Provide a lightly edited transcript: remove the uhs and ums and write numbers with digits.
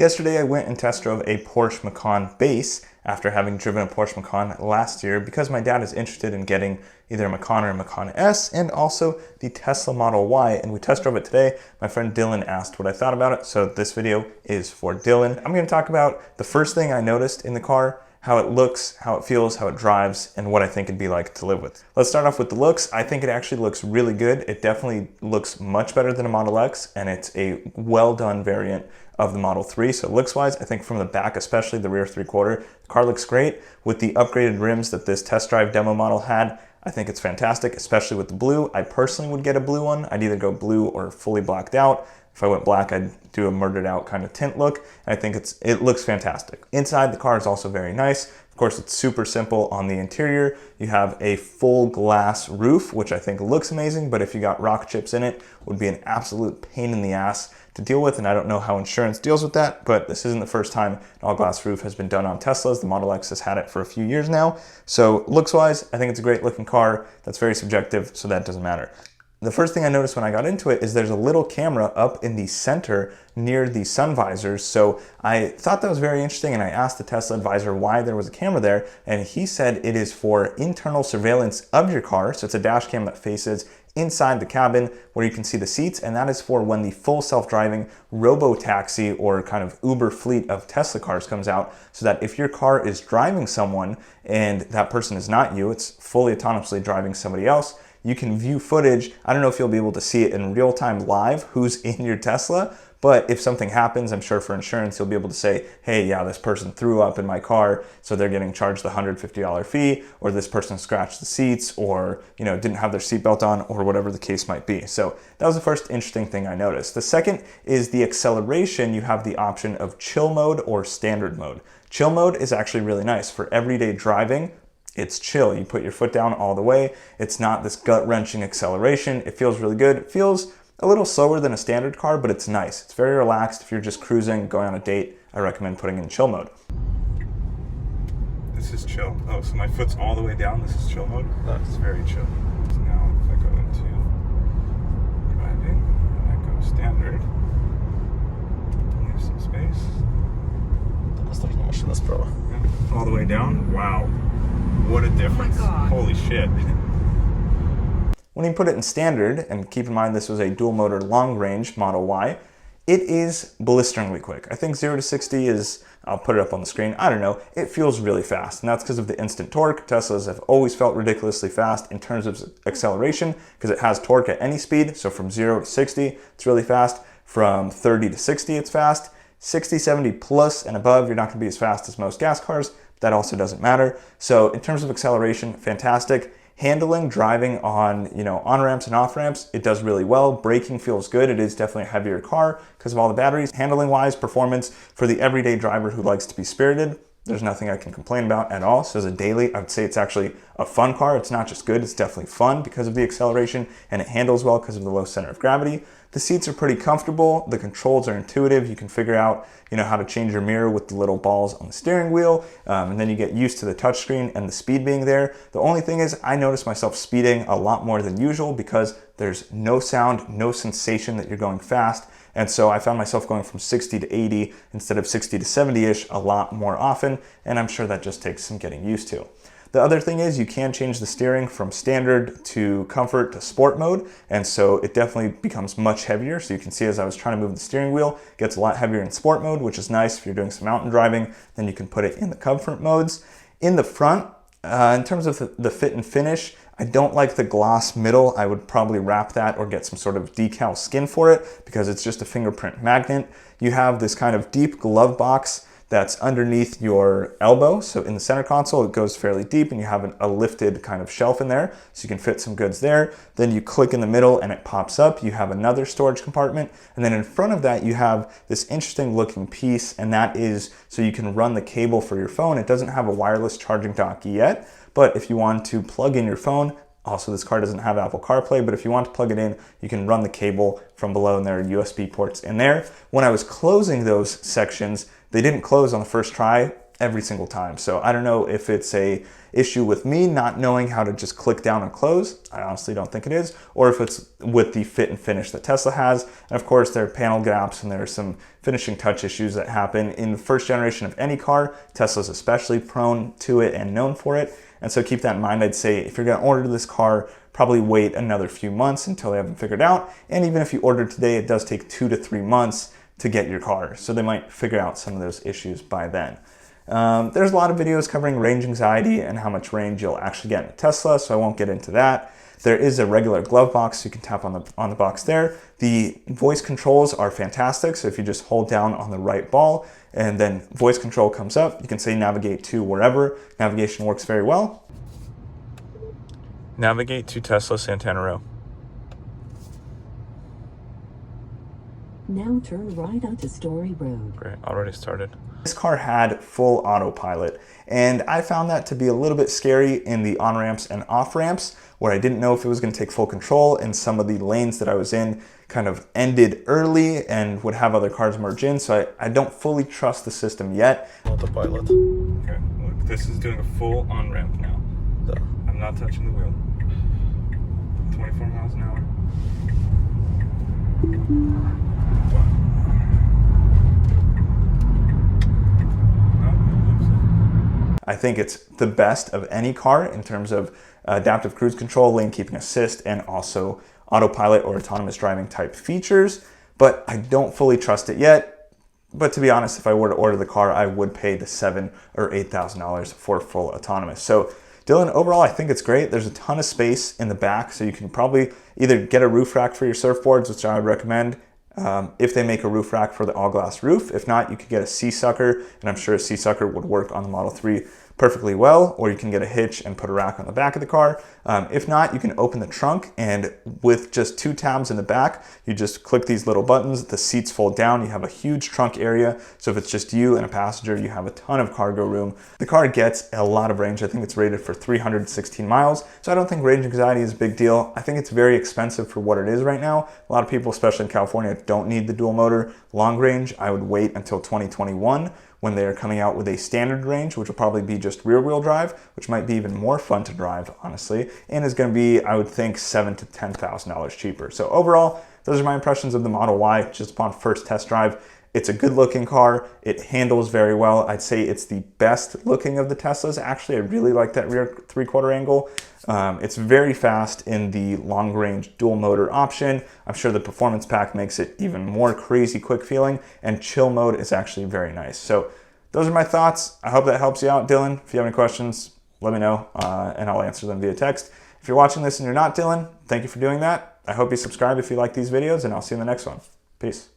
Yesterday I went and test drove a Porsche Macan base after having driven a Porsche Macan last year because my dad is interested in getting either a Macan or a Macan S and also the Tesla Model Y, and we test drove it today. My friend Dylan asked what I thought about it, so this video is for Dylan. I'm going to talk about the first thing I noticed in the car, how it looks, how it feels, how it drives, and what I think it'd be like to live with. Let's start off with the looks. I think it actually looks really good. It definitely looks much better than a Model X, and it's a well done variant of the Model 3. So looks wise, I think from the back, especially the rear 3/4, the car looks great. With the upgraded rims that this test drive demo model had, I think it's fantastic, especially with the blue. I personally would get a blue one. I'd either go blue or fully blacked out. If I went black, I'd do a murdered out kind of tint look. I think it looks fantastic. Inside, the car is also very nice. Of course, it's super simple on the interior. You have a full glass roof, which I think looks amazing, but if you got rock chips in it, would be an absolute pain in the ass to deal with, and I don't know how insurance deals with that, but this isn't the first time an all-glass roof has been done on Teslas. The Model X has had it for a few years now. So looks-wise, I think it's a great looking car. That's very subjective, so that doesn't matter. The first thing I noticed when I got into it is there's a little camera up in the center near the sun visors. So I thought that was very interesting, and I asked the Tesla advisor why there was a camera there, and he said it is for internal surveillance of your car. So it's a dash cam that faces inside the cabin where you can see the seats, and that is for when the full self-driving robo-taxi or kind of Uber fleet of Tesla cars comes out, so that if your car is driving someone and that person is not you, it's fully autonomously driving somebody else, you can view footage. I don't know if you'll be able to see it in real time live who's in your Tesla, but if something happens, I'm sure for insurance, you'll be able to say, hey, yeah, this person threw up in my car, so they're getting charged the $150 fee, or this person scratched the seats, or didn't have their seatbelt on, or whatever the case might be. So that was the first interesting thing I noticed. The second is the acceleration. You have the option of chill mode or standard mode. Chill mode is actually really nice for everyday driving. It's chill. You put your foot down all the way. It's not this gut-wrenching acceleration. It feels really good. It feels a little slower than a standard car, but it's nice. It's very relaxed. If you're just cruising, going on a date, I recommend putting in chill mode. This is chill. Oh, so my foot's all the way down. This is chill mode. That's very chill. So now if I go into driving and I go standard, leave some space. Yeah, all the way down. Wow. What a difference. Oh my God. Holy shit. When you put it in standard, and keep in mind this was a dual motor long range Model Y, it is blisteringly quick. I think 0 to 60 is, I'll put it up on the screen, I don't know, it feels really fast. And that's because of the instant torque. Teslas have always felt ridiculously fast in terms of acceleration because it has torque at any speed. So from 0 to 60, it's really fast. From 30 to 60, it's fast. 60, 70 plus and above, you're not gonna be as fast as most gas cars. That also doesn't matter. So in terms of acceleration, fantastic. Handling, driving on, on-ramps and off-ramps, it does really well. Braking feels good. It is definitely a heavier car because of all the batteries. Handling-wise, performance for the everyday driver who likes to be spirited, there's nothing I can complain about at all. So as a daily, I would say it's actually a fun car. It's not just good, it's definitely fun because of the acceleration, and it handles well because of the low center of gravity. The seats are pretty comfortable. The controls are intuitive. You can figure out, how to change your mirror with the little balls on the steering wheel. And then you get used to the touchscreen and the speed being there. The only thing is I notice myself speeding a lot more than usual because there's no sound, no sensation that you're going fast. And so I found myself going from 60 to 80 instead of 60 to 70-ish a lot more often. And I'm sure that just takes some getting used to. The other thing is you can change the steering from standard to comfort to sport mode, and so it definitely becomes much heavier. So you can see as I was trying to move the steering wheel, it gets a lot heavier in sport mode, which is nice if you're doing some mountain driving. Then you can put it in the comfort modes. In the front, in terms of the fit and finish, I don't like the gloss middle. I would probably wrap that or get some sort of decal skin for it because it's just a fingerprint magnet. You have this kind of deep glove box that's underneath your elbow. So in the center console, it goes fairly deep and you have a lifted kind of shelf in there. So you can fit some goods there. Then you click in the middle and it pops up. You have another storage compartment. And then in front of that, you have this interesting looking piece, and that is so you can run the cable for your phone. It doesn't have a wireless charging dock yet, but if you want to plug in your phone, also this car doesn't have Apple CarPlay, but if you want to plug it in, you can run the cable from below, and there are USB ports in there. When I was closing those sections, they didn't close on the first try, every single time. So I don't know if it's a issue with me not knowing how to just click down and close. I honestly don't think it is, or if it's with the fit and finish that Tesla has. And of course, there are panel gaps and there are some finishing touch issues that happen in the first generation of any car. Tesla's especially prone to it and known for it. And so keep that in mind. I'd say if you're going to order this car, probably wait another few months until they have it figured out. And even if you order today, it does take 2 to 3 months to get your car. So they might figure out some of those issues by then. There's a lot of videos covering range anxiety and how much range you'll actually get in a Tesla, so I won't get into that. There is a regular glove box, so you can tap on the box there. The voice controls are fantastic, so if you just hold down on the right ball and then voice control comes up, you can say navigate to wherever. Navigation works very well. Navigate to Tesla Santana Row. Now turn right onto Story Road. Great, already started. This car had full autopilot, and I found that to be a little bit scary in the on-ramps and off-ramps, where I didn't know if it was going to take full control, and some of the lanes that I was in kind of ended early and would have other cars merge in, so I don't fully trust the system yet. Autopilot. Okay, look, this is doing a full on-ramp now. I'm not touching the wheel. 24 miles an hour. I think it's the best of any car in terms of adaptive cruise control, lane keeping assist, and also autopilot or autonomous driving type features, but I don't fully trust it yet. But to be honest, if I were to order the car, I would pay the $7,000 or $8,000 for full autonomous. So Dylan, overall, I think it's great. There's a ton of space in the back, so you can probably either get a roof rack for your surfboards, which I would recommend, if they make a roof rack for the all-glass roof. If not, you could get a C-sucker, and I'm sure a C-sucker would work on the Model 3 perfectly well, or you can get a hitch and put a rack on the back of the car. If not, you can open the trunk, and with just 2 tabs in the back, you just click these little buttons, the seats fold down, you have a huge trunk area, so if it's just you and a passenger, you have a ton of cargo room. The car gets a lot of range. I think it's rated for 316 miles, so I don't think range anxiety is a big deal. I think it's very expensive for what it is right now. A lot of people, especially in California, don't need the dual motor long range. I would wait until 2021 when they're coming out with a standard range, which will probably be just rear wheel drive, which might be even more fun to drive, honestly, and is gonna be, I would think, $7,000 to $10,000 cheaper. So overall, those are my impressions of the Model Y just upon first test drive. It's a good looking car. It handles very well. I'd say it's the best looking of the Teslas. Actually, I really like that rear 3/4 angle. It's very fast in the long range dual motor option. I'm sure the performance pack makes it even more crazy quick feeling, and chill mode is actually very nice. So those are my thoughts. I hope that helps you out, Dylan. If you have any questions, let me know and I'll answer them via text. If you're watching this and you're not Dylan, thank you for doing that. I hope you subscribe if you like these videos, and I'll see you in the next one. Peace.